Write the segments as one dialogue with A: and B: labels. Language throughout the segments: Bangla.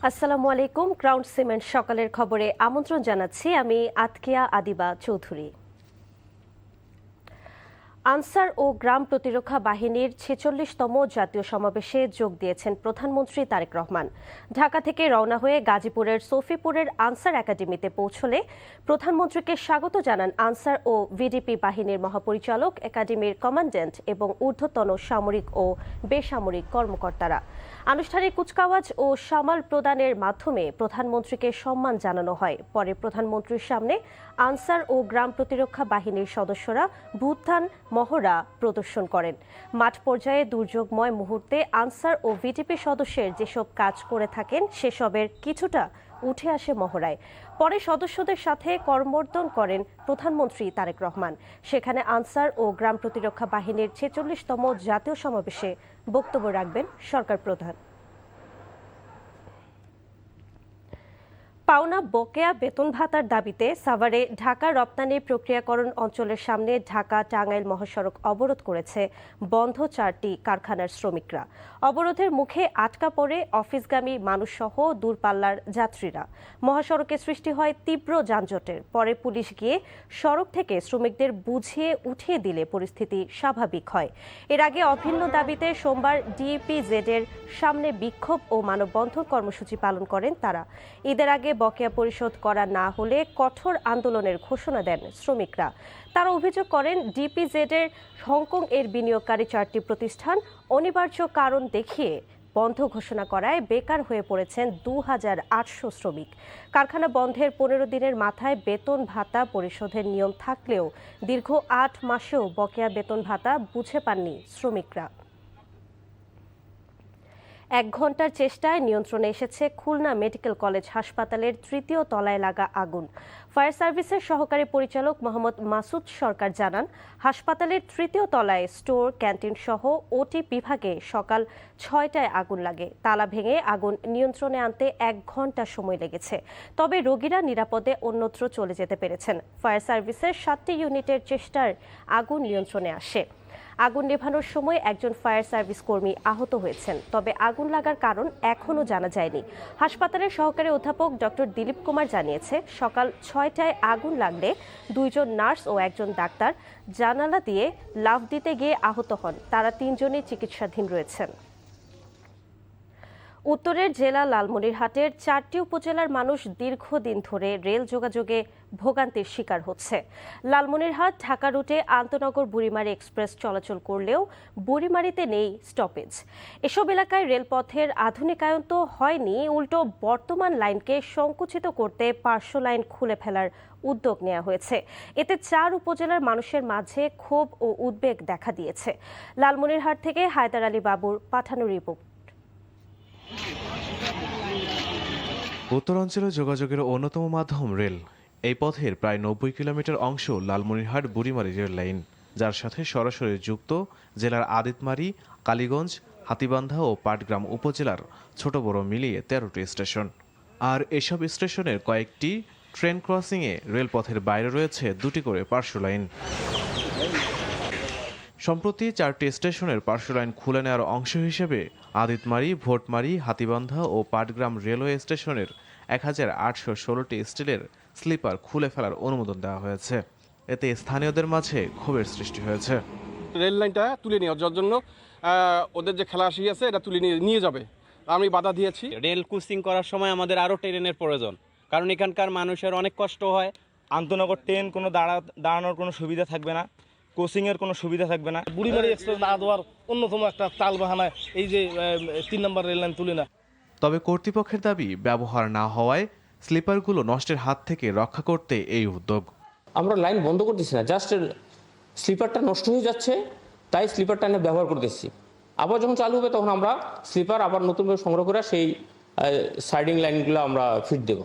A: আসসালামু আলাইকুম। গ্রাউন্ড সিমেন্ট সকালের খবরে আমন্ত্রণ জানাচ্ছি আমি আতকিয়া আদিবা চৌধুরী। আনসার ও গ্রাম প্রতিরক্ষা বাহিনীর ৪৬তম জাতীয় সমাবেশে যোগ দিয়েছেন প্রধানমন্ত্রী তারেক রহমান। ঢাকা থেকে রওনা হয়ে গাজীপুরের সফিপুরের আনসার একাডেমিতে পৌঁছলে প্রধানমন্ত্রীকে স্বাগত জানান আনসার ও ভিডিপি বাহিনীর মহাপরিচালক, একাডেমির কমান্ড্যান্ট এবং ঊর্ধ্বতন সামরিক ও বেসামরিক কর্মকর্তারা। আনুষ্ঠানিক কুচকাওয়াজ ও সামাল প্রদানের মাধ্যমে প্রধানমন্ত্রীকে সম্মান জানানো হয়। পরে প্রধানমন্ত্রীর সামনে আনসার ও গ্রাম প্রতিরক্ষা বাহিনীর সদস্যরা ভূত্থান মহড়া প্রদর্শন করেন। মাঠ পর্যায়ে দুর্যোগময় মুহূর্তে আনসার ও ভিডিপি সদস্যের যেসব কাজ করে থাকেন সেসবের কিছুটা উঠে আসে মহড়ায়। পরে সদস্যদের সাথে করমর্দন করেন প্রধানমন্ত্রী তারেক রহমান। সেখানে আনসার ও গ্রাম প্রতিরক্ষা বাহিনীর ৪৬তম জাতীয় সমাবেশে বক্তব্য রাখবেন সরকার প্রধান। পাওনা বকেয়া বেতন ভাতার দাবিতে সাভারে ঢাকা রপ্তানি প্রক্রিয়াকরণ অঞ্চলের সামনে ঢাকা টাঙ্গাইল মহাসড়ক অবরোধ করেছে বন্ধ 4টি কারখানার শ্রমিকরা। অবরোধের মুখে আটকা পড়ে অফিসগামী মানুষসহ দূরপাল্লার যাত্রীরা। মহাসড়কে সৃষ্টি হয় তীব্র যানজটের। পরে পুলিশ গিয়ে সড়ক থেকে শ্রমিকদের বুঝিয়ে উঠিয়ে দিলে পরিস্থিতি স্বাভাবিক হয়। এর আগে অভিন্ন দাবিতে সোমবার ডিএপিজেড-এর সামনে বিক্ষোভ ও মানববন্ধন কর্মসূচি পালন করেন তারা। ঈদের আগে বকেয়া পরিশোধ করা না হলে কঠোর আন্দোলনের ঘোষণা দেন শ্রমিকরা। তারা অভিযোগ করেন ডিপিজেড-এর হংকং এর বিনিয়োগকারী 4টি প্রতিষ্ঠান অনিবার্য কারণ দেখিয়ে বন্ধ ঘোষণা করায় বেকার হয়ে পড়েছেন ২,৮০০ শ্রমিক। কারখানা বন্ধের ১৫ দিনের মাথায় বেতন ভাতা পরিশোধের নিয়ম থাকলেও দীর্ঘ ৮ মাসেও বকেয়া বেতন ভাতা বুঝে পাননি শ্রমিকরা। ১ ঘণ্টার চেষ্টায় নিয়ন্ত্রণে এসেছে খুলনা মেডিকেল কলেজ হাসপাতালের ৩য় তলায় লাগা আগুন। ফায়ার সার্ভিসের সহকারী পরিচালক মোহাম্মদ মাসুদ সরকার জানান, হাসপাতালের ৩য় তলায় স্টোর, ক্যান্টিন সহ ওটি বিভাগে সকাল ৬টায় আগুন লাগে। তালা ভেঙে আগুন নিয়ন্ত্রণে আনতে ১ ঘণ্টা সময় লেগেছে। তবে রোগীরা নিরাপদে অন্যত্র চলে যেতে পেরেছেন। ফায়ার সার্ভিসের 7টি ইউনিটের চেষ্টায় আগুন নিয়ন্ত্রণে আসে। আগুন নেভানোর সময় একজন ফায়ার সার্ভিস কর্মী আহত হয়েছেন। তবে আগুন লাগার কারণ এখনও জানা যায়নি। হাসপাতালের সহকারী অধ্যাপক ডক্টর দিলীপ কুমার জানিয়েছে, সকাল ৬টায় আগুন লাগলে 2 জন নার্স ও একজন ডাক্তার জানালা দিয়ে লাফ দিতে গিয়ে আহত হন। তারা 3 জনই চিকিৎসাধীন রয়েছেন। উত্তরের জেলা লালমনিরহাটের 4টি উপজেলার মানুষ দীর্ঘদিন ধরে রেল যোগাযোগে ভোগান্তির শিকার হচ্ছে। লালমনিরহাট ঢাকা রুটে আন্তনগর বুড়িমারি এক্সপ্রেস চলাচল করলেও বুড়িমারিতে নেই স্টপেজ। এসব এলাকায় রেলপথের আধুনিকায়ন তো হয়নি, উল্টো বর্তমান লাইনকে সংকুচিত করতে পার্শ্ব লাইন খুলে ফেলার উদ্যোগ নেওয়া হয়েছে। এতে 4 উপজেলার মানুষের মাঝে ক্ষোভ ও উদ্বেগ দেখা দিয়েছে। লালমনিরহাট থেকে হায়দার আলী বাবুর পাঠানো রিপোর্ট।
B: উত্তরাঞ্চলে যোগাযোগের অন্যতম মাধ্যম রেল। এই পথের প্রায় 90 কিলোমিটার অংশ লালমনিরহাট বুড়িমারি রেল লাইন, যার সাথে সরাসরি যুক্ত জেলার আদিতমারি, কালীগঞ্জ, হাতীবান্ধা ও পাটগ্রাম উপজেলার ছোট বড় মিলিয়ে 13টি স্টেশন। আর এসব স্টেশনের কয়েকটি ট্রেন ক্রসিংয়ে রেলপথের বাইরে রয়েছে 2টি করে পার্শ্ব লাইন। সম্প্রতি 4টি স্টেশনের পার্শ্ব লাইন খুলে নেওয়ার অংশ হিসেবে আদিতমারি, ভোটমারি, হাতীবান্ধা ও পাটগ্রাম রেলওয়ে স্টেশনের 1816টি স্টিলের স্লিপার খুলে ফেলার অনুমোদন দেওয়া হয়েছে। এতে স্থানীয়দের মাঝে ক্ষোভের সৃষ্টি হয়েছে।
C: রেল লাইনটা তুলে নেওয়ার জন্য ওদের যে খেলাসি আছে এটা তুলে নিয়ে যাবে, আমি বাধা দিয়েছি।
D: রেল ক্রসিং করার সময় আমাদের আরও ট্রেনের প্রয়োজন, কারণ এখানকার মানুষের অনেক কষ্ট হয়।
E: আন্তনগর ট্রেন কোনো দাঁড়ানোর কোনো সুবিধা থাকবে না, কোচিংয়ের কোনো সুবিধা থাকবে না।
F: বুড়িমারি এক্সপ্রেস না দেওয়ার অন্যতম একটা তাল বাহানায় এই যে 3 নম্বর রেল লাইন তুলে না।
B: তবে কর্তৃপক্ষের দাবি, ব্যবহার না হওয়ায় স্লিপারগুলো নষ্টের হাত থেকে রক্ষা করতে এই উদ্যোগ।
G: আমরা লাইন বন্ধ করতেছি না, জাস্ট স্লিপারটা নষ্ট হয়ে যাচ্ছে, তাই স্লিপারটা এনে ব্যবহার করতেছি। আবার যখন চালু হবে তখন আমরা স্লিপার আবার নতুনভাবে সংগ্রহ করে সেই সাইডিং লাইনগুলো আমরা ফিট দেব।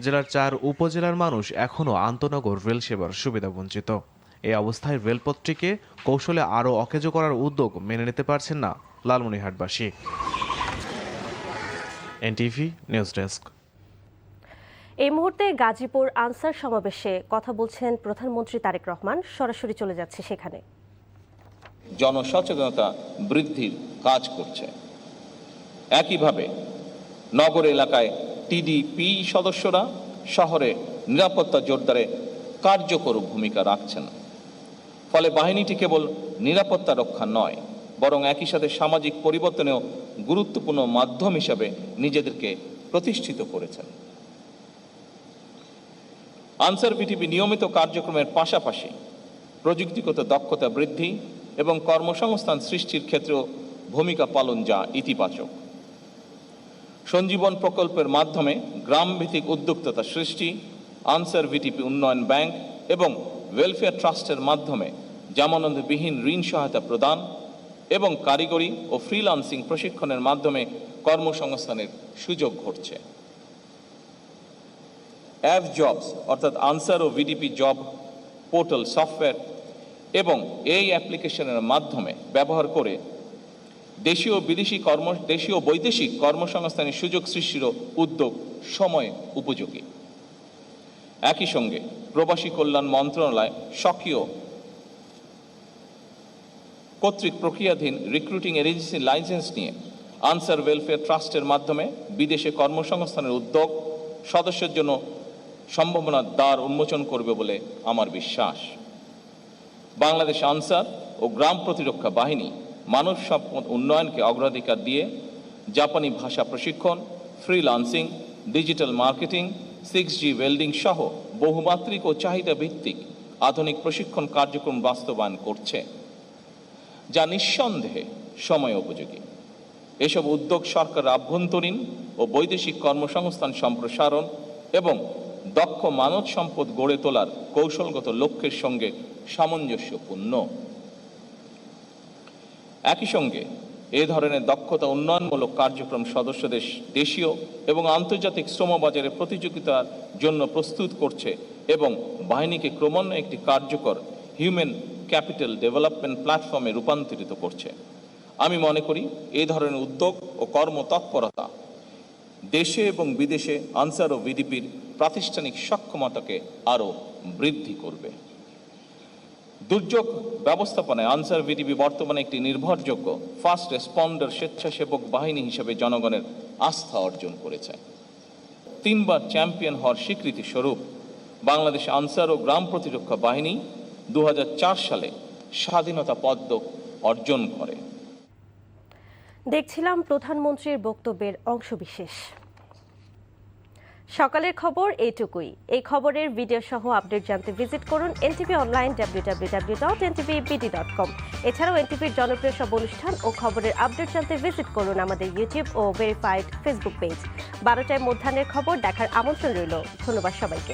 B: জেলার 4 উপজেলার মানুষ এখনও আন্তনগর রেল সেবার সুবিধা বঞ্চিত। এই অবস্থায় রেলপথটিকে কৌশলে আরও অকেজো করার উদ্যোগ মেনে নিতে পারছেন না লালমনিরহাটবাসী। NTV news desk.
A: এই মুহূর্তে গাজীপুর আনসার সমাবেশে কথা বলছেন প্রধানমন্ত্রী তারেক রহমান। সরাসরি চলে যাচ্ছে সেখানে।
H: জনসচেতনতা বৃদ্ধির কাজ করছে। একইভাবে নগর এলাকায় টিডিপি সদস্যরা শহরে নিরাপত্তা জোরদারে কার্যকর ভূমিকা রাখছেন। ফলে বাহিনীটি কেবল নিরাপত্তা রক্ষা নয়, বরং একই সাথে সামাজিক পরিবর্তনেও গুরুত্বপূর্ণ মাধ্যম হিসাবে নিজেদেরকে প্রতিষ্ঠিত করেছেন। আনসার ভিটিপি নিয়মিত কার্যক্রমের পাশাপাশি প্রযুক্তিগত দক্ষতা বৃদ্ধি এবং কর্মসংস্থান সৃষ্টির ক্ষেত্রেও ভূমিকা পালন যা ইতিবাচক। সঞ্জীবন প্রকল্পের মাধ্যমে গ্রামভিত্তিক উদ্যোক্তা সৃষ্টি, আনসার ভিটিপি উন্নয়ন ব্যাংক এবং ওয়েলফেয়ার ট্রাস্টের মাধ্যমে জামানতবিহীন ঋণ সহায়তা প্রদান এবং কারিগরি ও ফ্রিল্যান্সিং প্রশিক্ষণের মাধ্যমে কর্মসংস্থানের সুযোগ ঘটছে। অ্যাভ জবস অর্থাৎ আনসার ও ভিডিপি জব পোর্টাল সফটওয়্যার এবং এই অ্যাপ্লিকেশনের মাধ্যমে ব্যবহার করে দেশীয় বৈদেশিক কর্মসংস্থানের সুযোগ সৃষ্টিরও উদ্যোগ সময় উপযোগী। একই সঙ্গে প্রবাসী কল্যাণ মন্ত্রণালয় স্বকীয় কর্তৃক প্রক্রিয়াধীন রিক্রুটিং এজেন্সি লাইসেন্স নিয়ে আনসার ওয়েলফেয়ার ট্রাস্টের মাধ্যমে বিদেশে কর্মসংস্থানের উদ্যোগ সদস্যের জন্য সম্ভাবনার দ্বার উন্মোচন করবে বলে আমার বিশ্বাস। বাংলাদেশ আনসার ও গ্রাম প্রতিরক্ষা বাহিনী মানব সম্পদ উন্নয়নকে অগ্রাধিকার দিয়ে জাপানি ভাষা প্রশিক্ষণ, freelancing, digital marketing, 6G welding সহ বহুমাত্রিক ও চাহিদা ভিত্তিক আধুনিক প্রশিক্ষণ কার্যক্রম বাস্তবায়ন করছে, যা নিঃসন্দেহে সময় উপযোগী। এসব উদ্যোগ সরকারের আভ্যন্তরীণ ও বৈদেশিক কর্মসংস্থান সম্প্রসারণ এবং দক্ষ মানব সম্পদ গড়ে তোলার কৌশলগত লক্ষ্যের সঙ্গে সামঞ্জস্যপূর্ণ। একই সঙ্গে এ ধরনের দক্ষতা উন্নয়নমূলক কার্যক্রম সদস্যদের দেশীয় এবং আন্তর্জাতিক শ্রমবাজারে প্রতিযোগিতার জন্য প্রস্তুত করছে এবং বাহিনীকে ক্রমান্বয়ে একটি কার্যকর হিউম্যান ক্যাপিটাল ডেভেলপমেন্ট প্ল্যাটফর্মে রূপান্তরিত করছে। আমি মনে করি এই ধরনের উদ্যোগ ও কর্মতৎপরতা দেশে এবং বিদেশে আনসার ও ভিডিপির প্রাতিষ্ঠানিক সক্ষমতাকে আরও বৃদ্ধি করবে। দুর্যোগ ব্যবস্থাপনায় আনসার ভিডিপি বর্তমানে একটি নির্ভরযোগ্য ফার্স্ট রেসপন্ডার স্বেচ্ছাসেবক বাহিনী হিসেবে জনগণের আস্থা অর্জন করেছে। 3 বার চ্যাম্পিয়ন হওয়ার স্বীকৃতি স্বরূপ বাংলাদেশ আনসার ও গ্রাম প্রতিরক্ষা বাহিনী 2004 সালে স্বাধীনতা পদক অর্জন করে।
A: দেখছিলাম প্রধানমন্ত্রীর বক্তব্যের অংশবিশেষ। সকালের খবর এইটুকুই। এই খবরের ভিডিও সহ আপডেট জানতে ভিজিট করুন NTV অনলাইন www.ntvbd.com। এছাড়াও NTVর জনপ্রিয় সব অনুষ্ঠান ও খবরের আপডেট জানতে ভিজিট করুন আমাদের ইউটিউব ও ভেরিফাইড ফেসবুক পেজ। 12টায় মধ্যাহ্নের খবর দেখার আমন্ত্রণ রইল। ধন্যবাদ সবাইকে।